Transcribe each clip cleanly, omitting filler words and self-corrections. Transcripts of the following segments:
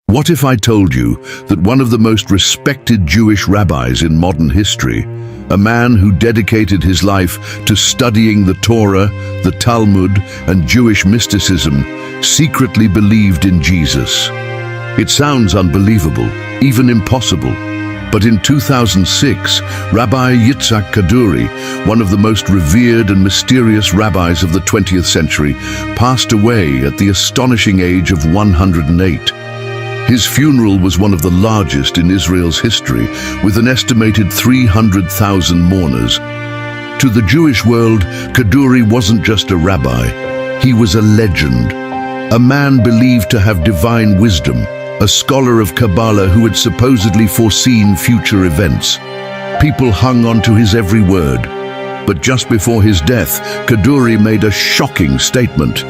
What if I told you that one of the most respected Jewish rabbis in modern history, a man who dedicated his life to studying the Torah, the Talmud, and Jewish mysticism, secretly believed in Jesus? It sounds unbelievable, even impossible. But in 2006, Rabbi Yitzhak Kaduri, one of the most revered and mysterious rabbis of the 20th century, passed away at the astonishing age of 108. His funeral was one of the largest in Israel's history, with an estimated 300,000 mourners. To the Jewish world, Kaduri wasn't just a rabbi, he was a legend. A man believed to have divine wisdom, a scholar of Kabbalah who had supposedly foreseen future events. People hung on to his every word. But just before his death, Kaduri made a shocking statement.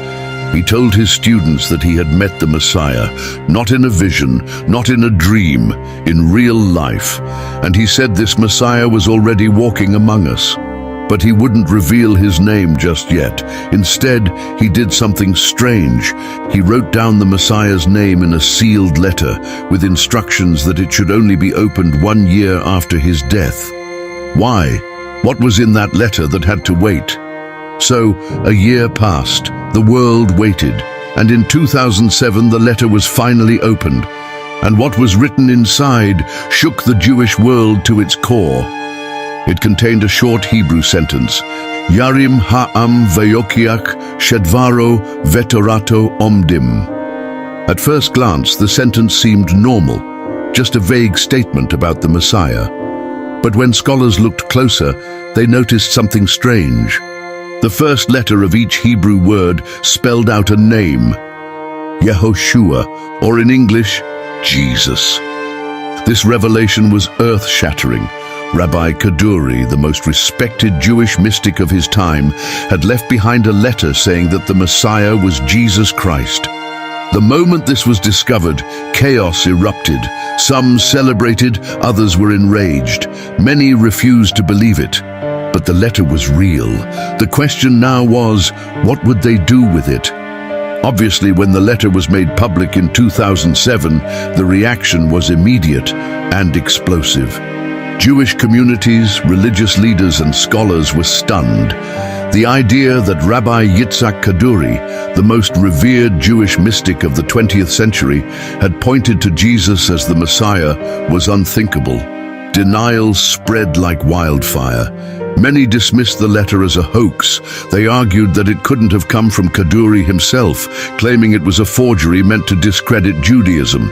He told his students that he had met the Messiah, not in a vision, not in a dream, in real life. And he said this Messiah was already walking among us. But he wouldn't reveal his name just yet. Instead, he did something strange. He wrote down the Messiah's name in a sealed letter with instructions that it should only be opened 1 year after his death. Why? What was in that letter that had to wait? So, a year passed, the world waited, and in 2007 the letter was finally opened. And what was written inside shook the Jewish world to its core. It contained a short Hebrew sentence, Yarim ha'am veyokiach shedvaro vetorato omdim. At first glance, the sentence seemed normal, just a vague statement about the Messiah. But when scholars looked closer, they noticed something strange. The first letter of each Hebrew word spelled out a name, Yehoshua, or in English, Jesus. This revelation was earth-shattering. Rabbi Kaduri, the most respected Jewish mystic of his time, had left behind a letter saying that the Messiah was Jesus Christ. The moment this was discovered, chaos erupted. Some celebrated, others were enraged. Many refused to believe it. But the letter was real. The question now was, what would they do with it? Obviously, when the letter was made public in 2007, the reaction was immediate and explosive. Jewish communities, religious leaders, and scholars were stunned. The idea that Rabbi Yitzhak Kaduri, the most revered Jewish mystic of the 20th century, had pointed to Jesus as the Messiah was unthinkable. Denial spread like wildfire. Many dismissed the letter as a hoax. They argued that it couldn't have come from Kaduri himself, claiming it was a forgery meant to discredit Judaism.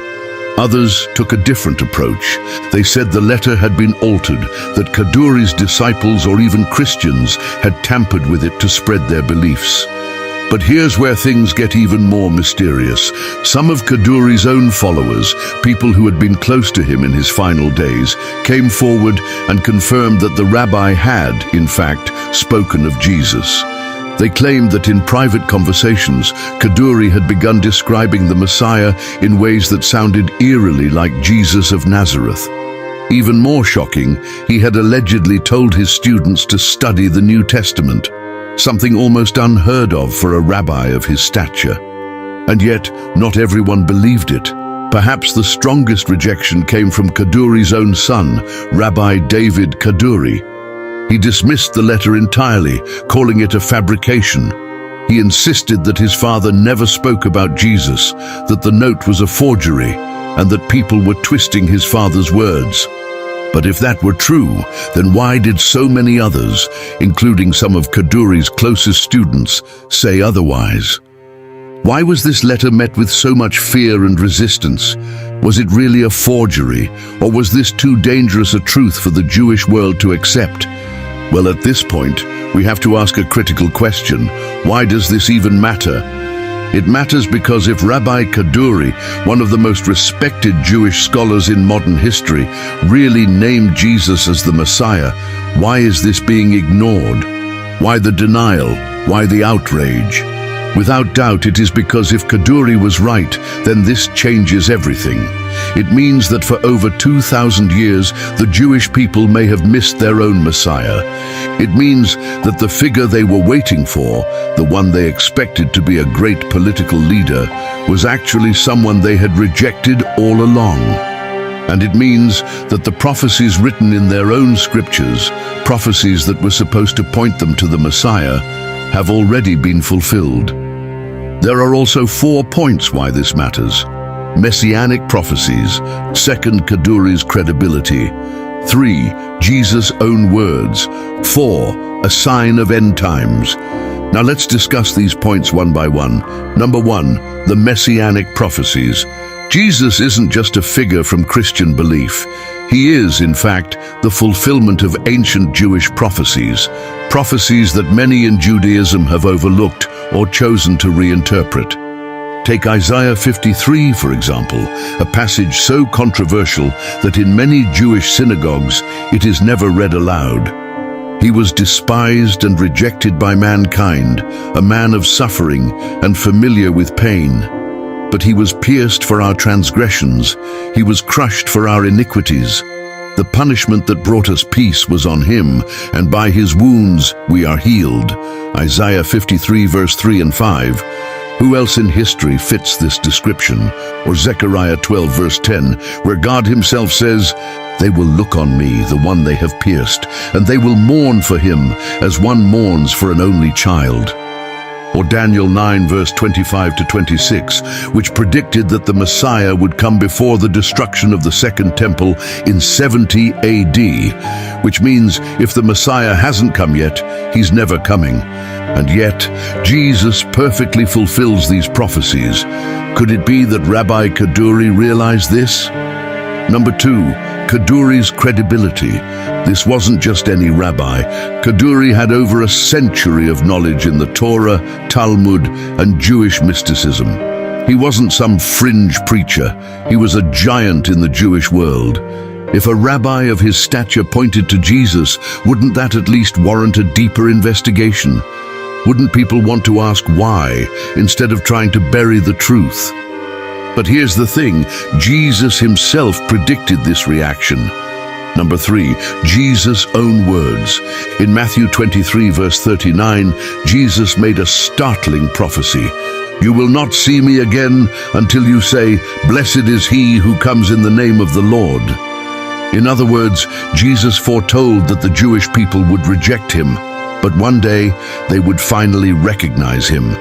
Others took a different approach. They said the letter had been altered, that Kaduri's disciples or even Christians had tampered with it to spread their beliefs. But here's where things get even more mysterious. Some of Kaduri's own followers, people who had been close to him in his final days, came forward and confirmed that the rabbi had, in fact, spoken of Jesus. They claimed that in private conversations, Kaduri had begun describing the Messiah in ways that sounded eerily like Jesus of Nazareth. Even more shocking, he had allegedly told his students to study the New Testament, something almost unheard of for a rabbi of his stature. And yet, not everyone believed it. Perhaps the strongest rejection came from Kaduri's own son, Rabbi David Kaduri. He dismissed the letter entirely, calling it a fabrication. He insisted that his father never spoke about Jesus, that the note was a forgery, and that people were twisting his father's words. But if that were true, then why did so many others, including some of Kaduri's closest students, say otherwise? Why was this letter met with so much fear and resistance? Was it really a forgery, or was this too dangerous a truth for the Jewish world to accept? Well, at this point, we have to ask a critical question. Why does this even matter? It matters because if Rabbi Kaduri, one of the most respected Jewish scholars in modern history, really named Jesus as the Messiah, why is this being ignored? Why the denial? Why the outrage? Without doubt, it is because if Kaduri was right, then this changes everything. It means that for over 2,000 years, the Jewish people may have missed their own Messiah. It means that the figure they were waiting for, the one they expected to be a great political leader, was actually someone they had rejected all along. And it means that the prophecies written in their own scriptures, prophecies that were supposed to point them to the Messiah, have already been fulfilled. There are also 4 points why this matters. Messianic prophecies, second Kaduri's credibility, 3. Jesus' own words, 4. A sign of end times. Now let's discuss these points one by one. Number 1, the Messianic prophecies. Jesus isn't just a figure from Christian belief. He is, in fact, the fulfillment of ancient Jewish prophecies, prophecies that many in Judaism have overlooked or chosen to reinterpret. Take Isaiah 53, for example, a passage so controversial that in many Jewish synagogues it is never read aloud. He was despised and rejected by mankind, a man of suffering and familiar with pain. But he was pierced for our transgressions, he was crushed for our iniquities. The punishment that brought us peace was on him, and by his wounds we are healed. Isaiah 53 verse 3 and 5. Who else in history fits this description? Or Zechariah 12 verse 10, where God himself says, "They will look on me, the one they have pierced, and they will mourn for him as one mourns for an only child." Or Daniel 9 verse 25 to 26, which predicted that the Messiah would come before the destruction of the Second Temple in 70 AD, which means if the Messiah hasn't come yet, he's never coming. And yet, Jesus perfectly fulfills these prophecies. Could it be that Rabbi Kaduri realized this? Number 2, Kaduri's credibility. This wasn't just any rabbi. Kaduri had over a century of knowledge in the Torah, Talmud, and Jewish mysticism. He wasn't some fringe preacher. He was a giant in the Jewish world. If a rabbi of his stature pointed to Jesus, wouldn't that at least warrant a deeper investigation? Wouldn't people want to ask why, instead of trying to bury the truth? But here's the thing, Jesus himself predicted this reaction. Number 3, Jesus' own words. In Matthew 23 verse 39, Jesus made a startling prophecy. "You will not see me again until you say, 'Blessed is he who comes in the name of the Lord.'" In other words, Jesus foretold that the Jewish people would reject him, but one day they would finally recognize him.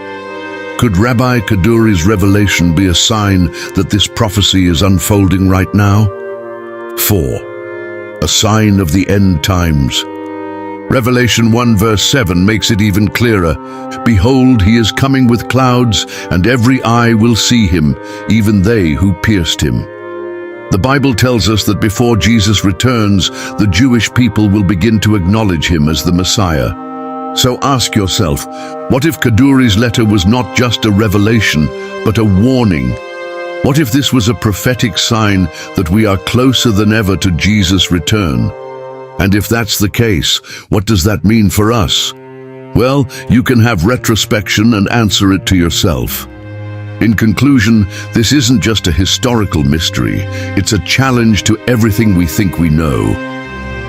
Could Rabbi Kaduri's revelation be a sign that this prophecy is unfolding right now? 4. A sign of the end times. Revelation 1 verse 7 makes it even clearer. "Behold, he is coming with clouds, and every eye will see him, even they who pierced him." The Bible tells us that before Jesus returns, the Jewish people will begin to acknowledge him as the Messiah. So ask yourself, what if Kaduri's letter was not just a revelation, but a warning? What if this was a prophetic sign that we are closer than ever to Jesus' return? And if that's the case, what does that mean for us? Well, you can have retrospection and answer it to yourself. In conclusion, this isn't just a historical mystery, it's a challenge to everything we think we know.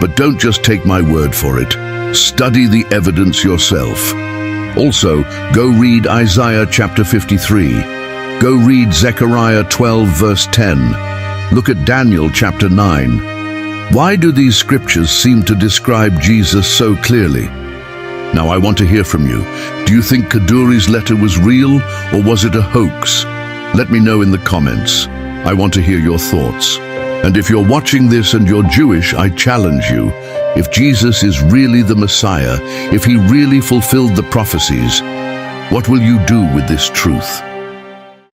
But don't just take my word for it. Study the evidence yourself. Also, go read Isaiah chapter 53. Go read Zechariah 12 verse 10. Look at Daniel chapter 9. Why do these scriptures seem to describe Jesus so clearly? Now I want to hear from you. Do you think Kaduri's letter was real, or was it a hoax? Let me know in the comments. I want to hear your thoughts. And if you're watching this and you're Jewish, I challenge you. If Jesus is really the Messiah, if he really fulfilled the prophecies, what will you do with this truth?